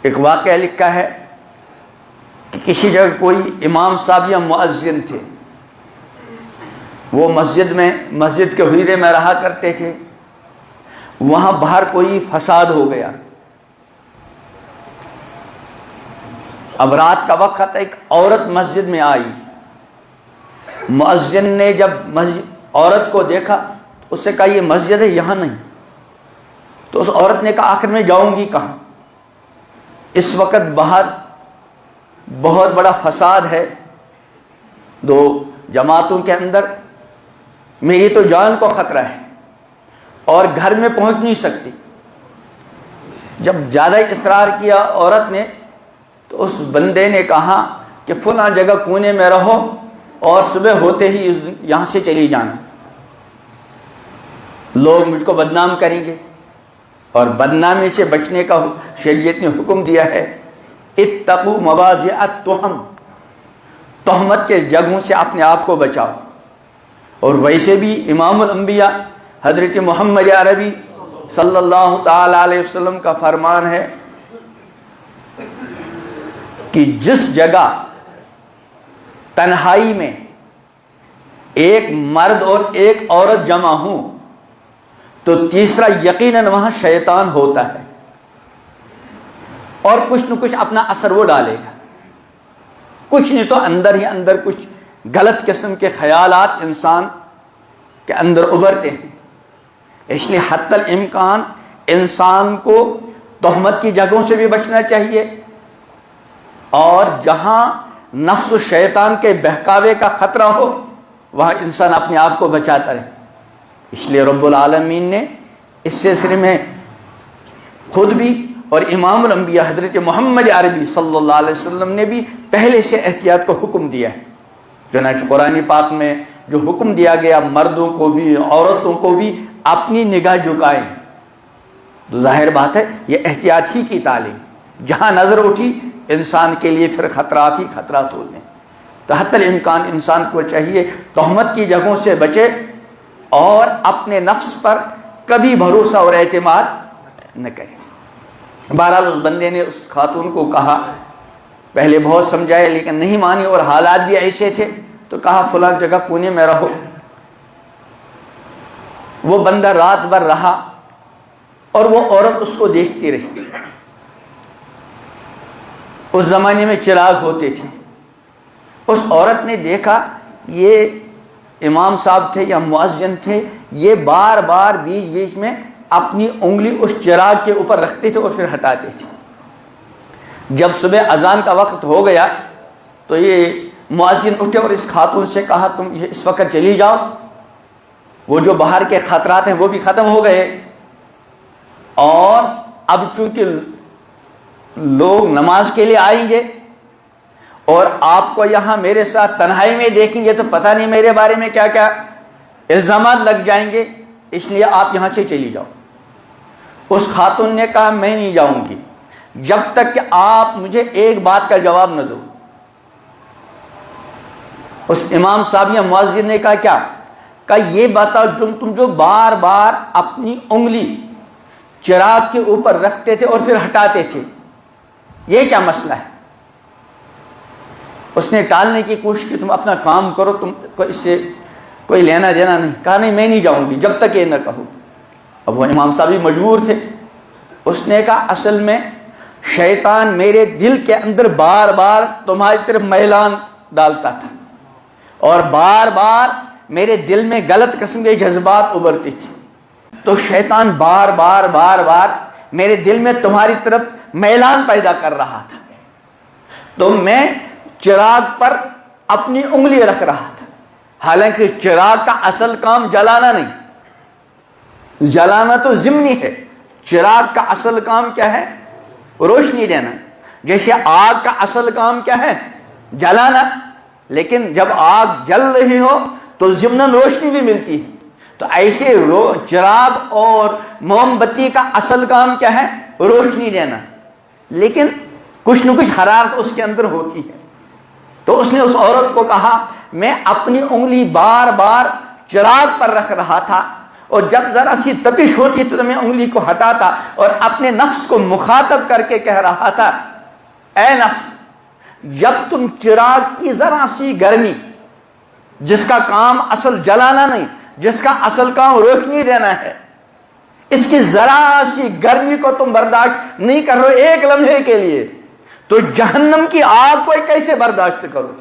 ایک واقعہ لکھا ہے کہ کسی جگہ کوئی امام صاحب یا مؤذن تھے، وہ مسجد کے حجرے میں رہا کرتے تھے. وہاں باہر کوئی فساد ہو گیا. اب رات کا وقت، ایک عورت مسجد میں آئی. مؤذن نے جب عورت کو دیکھا اس سے کہا یہ مسجد ہے، یہاں نہیں. تو اس عورت نے کہا آخر میں جاؤں گی کہاں؟ اس وقت باہر بہت بڑا فساد ہے دو جماعتوں کے اندر، میری تو جان کو خطرہ ہے اور گھر میں پہنچ نہیں سکتی. جب زیادہ اصرار کیا عورت نے تو اس بندے نے کہا کہ فلاں جگہ کونے میں رہو اور صبح ہوتے ہی یہاں سے چلی جانا، لوگ مجھ کو بدنام کریں گے. اور بدنامی سے بچنے کا شریعت نے حکم دیا ہے، اتقوا مواضع التہم، تہمت کے جگہوں سے اپنے آپ کو بچاؤ. اور ویسے بھی امام الانبیاء حضرت محمد عربی صلی اللہ تعالی علیہ وسلم کا فرمان ہے کہ جس جگہ تنہائی میں ایک مرد اور ایک عورت جمع ہوں تو تیسرا یقیناً وہاں شیطان ہوتا ہے اور کچھ نہ کچھ اپنا اثر وہ ڈالے گا. کچھ نہیں تو اندر ہی اندر کچھ غلط قسم کے خیالات انسان کے اندر ابھرتے ہیں. اس لیے حتی الامکان انسان کو تہمت کی جگہوں سے بھی بچنا چاہیے، اور جہاں نفس و شیطان کے بہکاوے کا خطرہ ہو وہاں انسان اپنے آپ کو بچاتا رہے. اس لیے رب العالمین نے اس سلسلے میں خود بھی اور امام الانبیاء حضرت محمد عربی صلی اللہ علیہ وسلم نے بھی پہلے سے احتیاط کا حکم دیا ہے. چنانچہ قرآن پاک میں جو حکم دیا گیا مردوں کو بھی عورتوں کو بھی اپنی نگاہ جھکائیں، تو ظاہر بات ہے یہ احتیاط ہی کی تعلیم. جہاں نظر اٹھی انسان کے لیے پھر خطرات ہی خطرات ہوتے ہیں. تو حتی الامکان انسان کو چاہیے تہمت کی جگہوں سے بچے اور اپنے نفس پر کبھی بھروسہ اور اعتماد نہ کرے. بہرحال اس بندے نے اس خاتون کو کہا، پہلے بہت سمجھایا لیکن نہیں مانی اور حالات بھی ایسے تھے، تو کہا فلاں جگہ کونے میں رہو. وہ بندہ رات بھر رہا اور وہ عورت اس کو دیکھتی رہی. اس زمانے میں چراغ ہوتے تھے. اس عورت نے دیکھا یہ امام صاحب تھے یا مؤذن تھے، یہ بار بار بیچ بیچ میں اپنی انگلی اس چراغ کے اوپر رکھتے تھے اور پھر ہٹاتے تھے. جب صبح اذان کا وقت ہو گیا تو یہ مؤذن اٹھے اور اس خاتون سے کہا تم اس وقت چلی جاؤ، وہ جو باہر کے خطرات ہیں وہ بھی ختم ہو گئے، اور اب چونکہ لوگ نماز کے لیے آئیں گے اور آپ کو یہاں میرے ساتھ تنہائی میں دیکھیں گے تو پتہ نہیں میرے بارے میں کیا کیا الزامات لگ جائیں گے، اس لیے آپ یہاں سے چلی جاؤ. اس خاتون نے کہا میں نہیں جاؤں گی جب تک کہ آپ مجھے ایک بات کا جواب نہ دو. اس امام صاحب یا مؤذن نے کہا کیا؟ کہا یہ بتاؤ تم جو بار بار اپنی انگلی چراغ کے اوپر رکھتے تھے اور پھر ہٹاتے تھے، یہ کیا مسئلہ ہے؟ اس نے ٹالنے کی کوشش کی، تم اپنا کام کرو، تم کو اس سے کوئی لینا دینا نہیں. کہا نہیں میں نہیں جاؤں گی جب تک یہ نہ کہو. اب وہ امام صاحب بھی مجبور تھے. اس نے کہا اصل میں شیطان میرے دل کے اندر بار بار تمہاری طرف میلان ڈالتا تھا اور بار بار میرے دل میں غلط قسم کے جذبات ابھرتی تھی، تو شیطان بار بار میرے دل میں تمہاری طرف میلان پیدا کر رہا تھا، تو میں چراغ پر اپنی انگلی رکھ رہا تھا. حالانکہ چراغ کا اصل کام جلانا نہیں، جلانا تو ضمنی ہے. چراغ کا اصل کام کیا ہے؟ روشنی دینا. جیسے آگ کا اصل کام کیا ہے؟ جلانا. لیکن جب آگ جل رہی ہو تو ضمناً روشنی بھی ملتی ہے. تو ایسے چراغ اور موم بتی کا اصل کام کیا ہے؟ روشنی دینا. لیکن کچھ نہ کچھ حرارت اس کے اندر ہوتی ہے. تو اس نے اس عورت کو کہا میں اپنی انگلی بار بار چراغ پر رکھ رہا تھا اور جب ذرا سی تپش ہوتی تو میں انگلی کو ہٹاتا اور اپنے نفس کو مخاطب کر کے کہہ رہا تھا، اے نفس، جب تم چراغ کی ذرا سی گرمی، جس کا کام اصل جلانا نہیں، جس کا اصل کام روشنی دینا ہے، اس کی ذرا سی گرمی کو تم برداشت نہیں کر رہے ایک لمحے کے لیے، تو جہنم کی آگ کو کیسے برداشت کرو؟